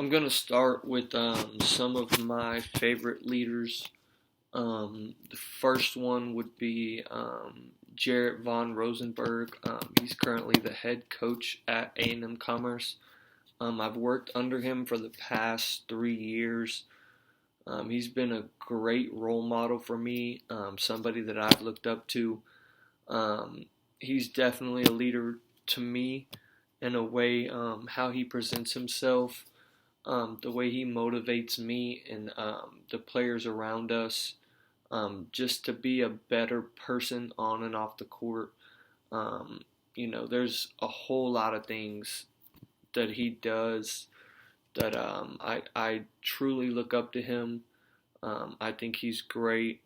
I'm gonna start with some of my favorite leaders. The first one would be Jarrett von Rosenberg. He's currently the head coach at A&M Commerce. I've worked under him for the past 3 years. He's been a great role model for me, somebody that I've looked up to. Um, he's definitely a leader to me in a way, how he presents himself, the way he motivates me and the players around us, just to be a better person on and off the court. Um, there's a whole lot of things that he does that I truly look up to him. I think he's great.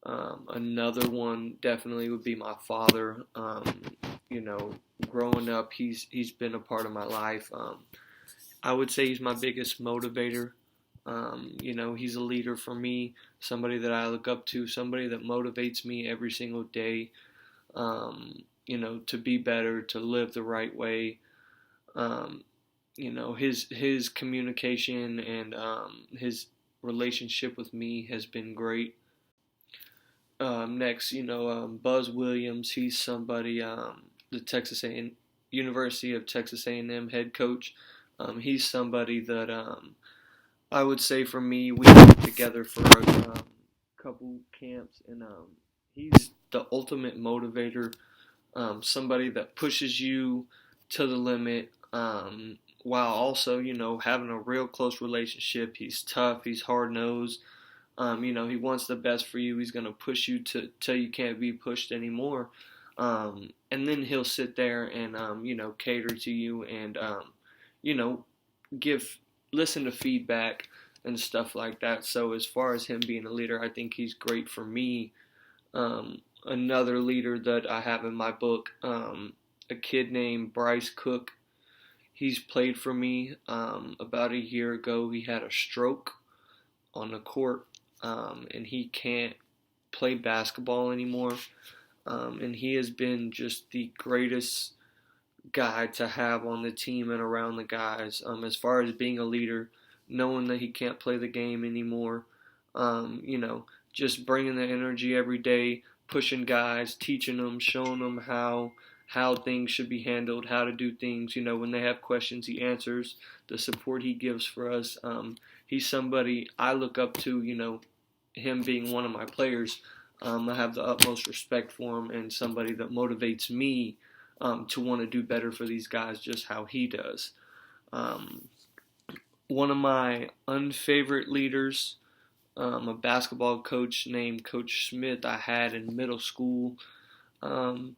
Another one definitely would be my father. You know, growing up, he's been a part of my life. I would say he's my biggest motivator. He's a leader for me, somebody that I look up to, somebody that motivates me every single day. To be better, to live the right way. Um, his communication and his relationship with me has been great. Next, Buzz Williams. He's somebody, the University of Texas A&M head coach. He's somebody that I would say for me, we worked together for a couple camps, and he's the ultimate motivator. Somebody that pushes you to the limit, while also, having a real close relationship. He's tough. He's hard nosed. He wants the best for you. He's gonna push you till you can't be pushed anymore. And then he'll sit there and cater to you and you know give listen to feedback and stuff like that. So as far as him being a leader, I think he's great for me. Another leader that I have in my book, a kid named Bryce Cook. He's played for me. About a year ago, he had a stroke on the court, and he can't play basketball anymore. And he has been just the greatest guy to have on the team and around the guys. As far as being a leader, knowing that he can't play the game anymore, just bringing the energy every day, pushing guys, teaching them, showing them how things should be handled, how to do things. When they have questions, he answers. The support he gives for us. He's somebody I look up to. Him being one of my players. I have the utmost respect for him and somebody that motivates me to want to do better for these guys, just how he does. Um, One of my unfavorite leaders, a basketball coach named Coach Smith, I had in middle school. Um,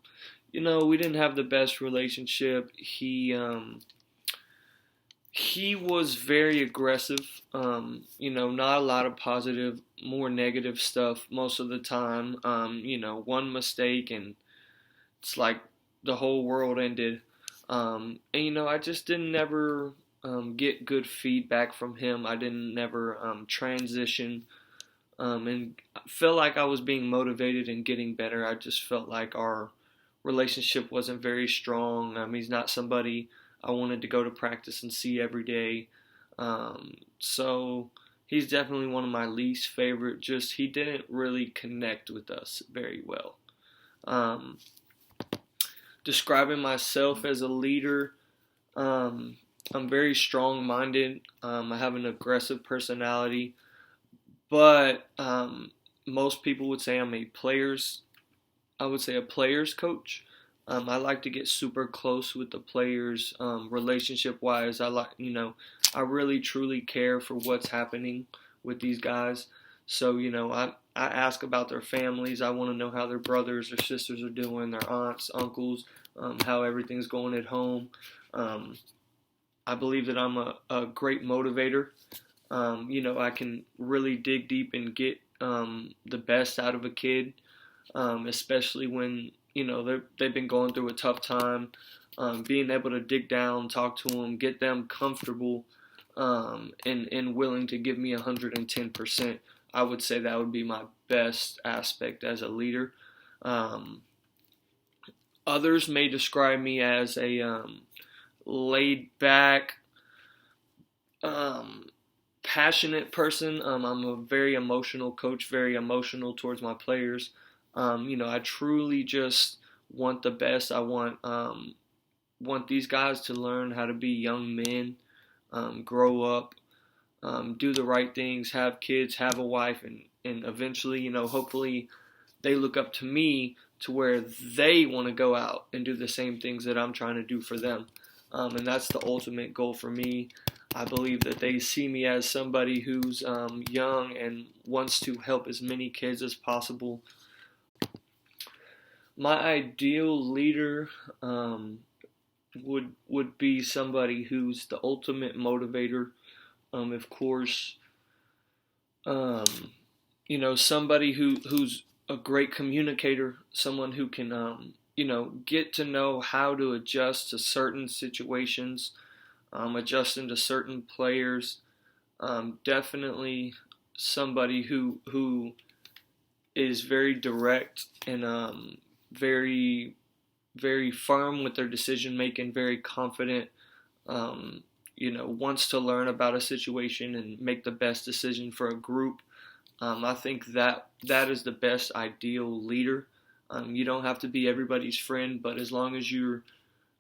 we didn't have the best relationship. He was very aggressive. Not a lot of positive, more negative stuff most of the time. One mistake and it's like the whole world ended. I just didn't never get good feedback from him. I didn't never transition and felt like I was being motivated and getting better. I just felt like our relationship wasn't very strong. He's not somebody I wanted to go to practice and see every day. So he's definitely one of my least favorite. Just he didn't really connect with us very well. Um, Describing myself as a leader, um, I'm very strong-minded. I have an aggressive personality, but most people would say I'm a players. I would say a players coach. I like to get super close with the players, relationship-wise. I really truly care for what's happening with these guys. So, I ask about their families. I want to know how their brothers or sisters are doing, their aunts, uncles, how everything's going at home. Um, I believe that I'm a great motivator. I can really dig deep and get the best out of a kid, especially when they've been going through a tough time. Being able to dig down, talk to them, get them comfortable, and willing to give me 110%. I would say that would be my best aspect as a leader. Um, Others may describe me as a laid back, um, passionate person. I'm a very emotional coach, very emotional towards my players. I truly just want the best. I want these guys to learn how to be young men, grow up, do the right things, have kids, have a wife, and eventually, hopefully they look up to me to where they want to go out and do the same things that I'm trying to do for them. And that's the ultimate goal for me. I believe that they see me as somebody who's young and wants to help as many kids as possible. My ideal leader would be somebody who's the ultimate motivator. Of course, um, somebody who's a great communicator, someone who can get to know how to adjust to certain situations, adjusting to certain players. Definitely somebody who is very direct and very very firm with their decision making, very confident. Wants to learn about a situation and make the best decision for a group. I think that is the best ideal leader. You don't have to be everybody's friend, but as long as you're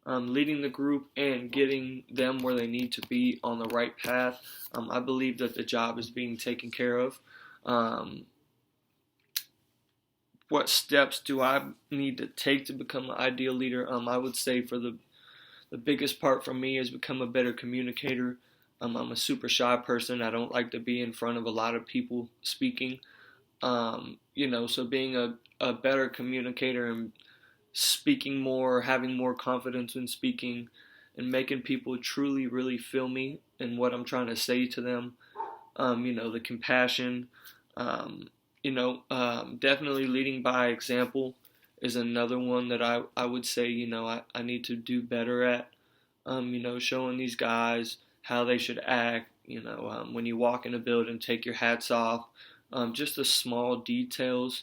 leading the group and getting them where they need to be on the right path, I believe that the job is being taken care of. Um, what steps do I need to take to become an ideal leader? I would say for the biggest part for me is become a better communicator. I'm a super shy person. I don't like to be in front of a lot of people speaking. So being a better communicator and speaking more, having more confidence in speaking, and making people truly, really feel me and what I'm trying to say to them. The compassion, definitely leading by example is another one that I would say, I need to do better at. Showing these guys how they should act, when you walk in a building, take your hats off, just the small details.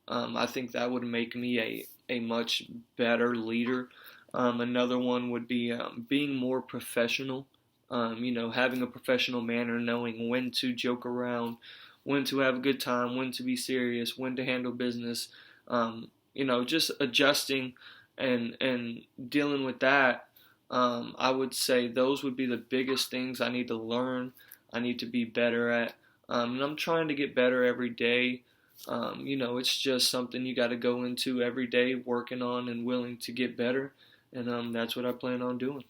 I think that would make me a much better leader. Another one would be being more professional, having a professional manner, knowing when to joke around, when to have a good time, when to be serious, when to handle business, just adjusting and dealing with that. I would say those would be the biggest things I need to learn, I need to be better at. And I'm trying to get better every day. It's just something you got to go into every day, working on and willing to get better. And that's what I plan on doing.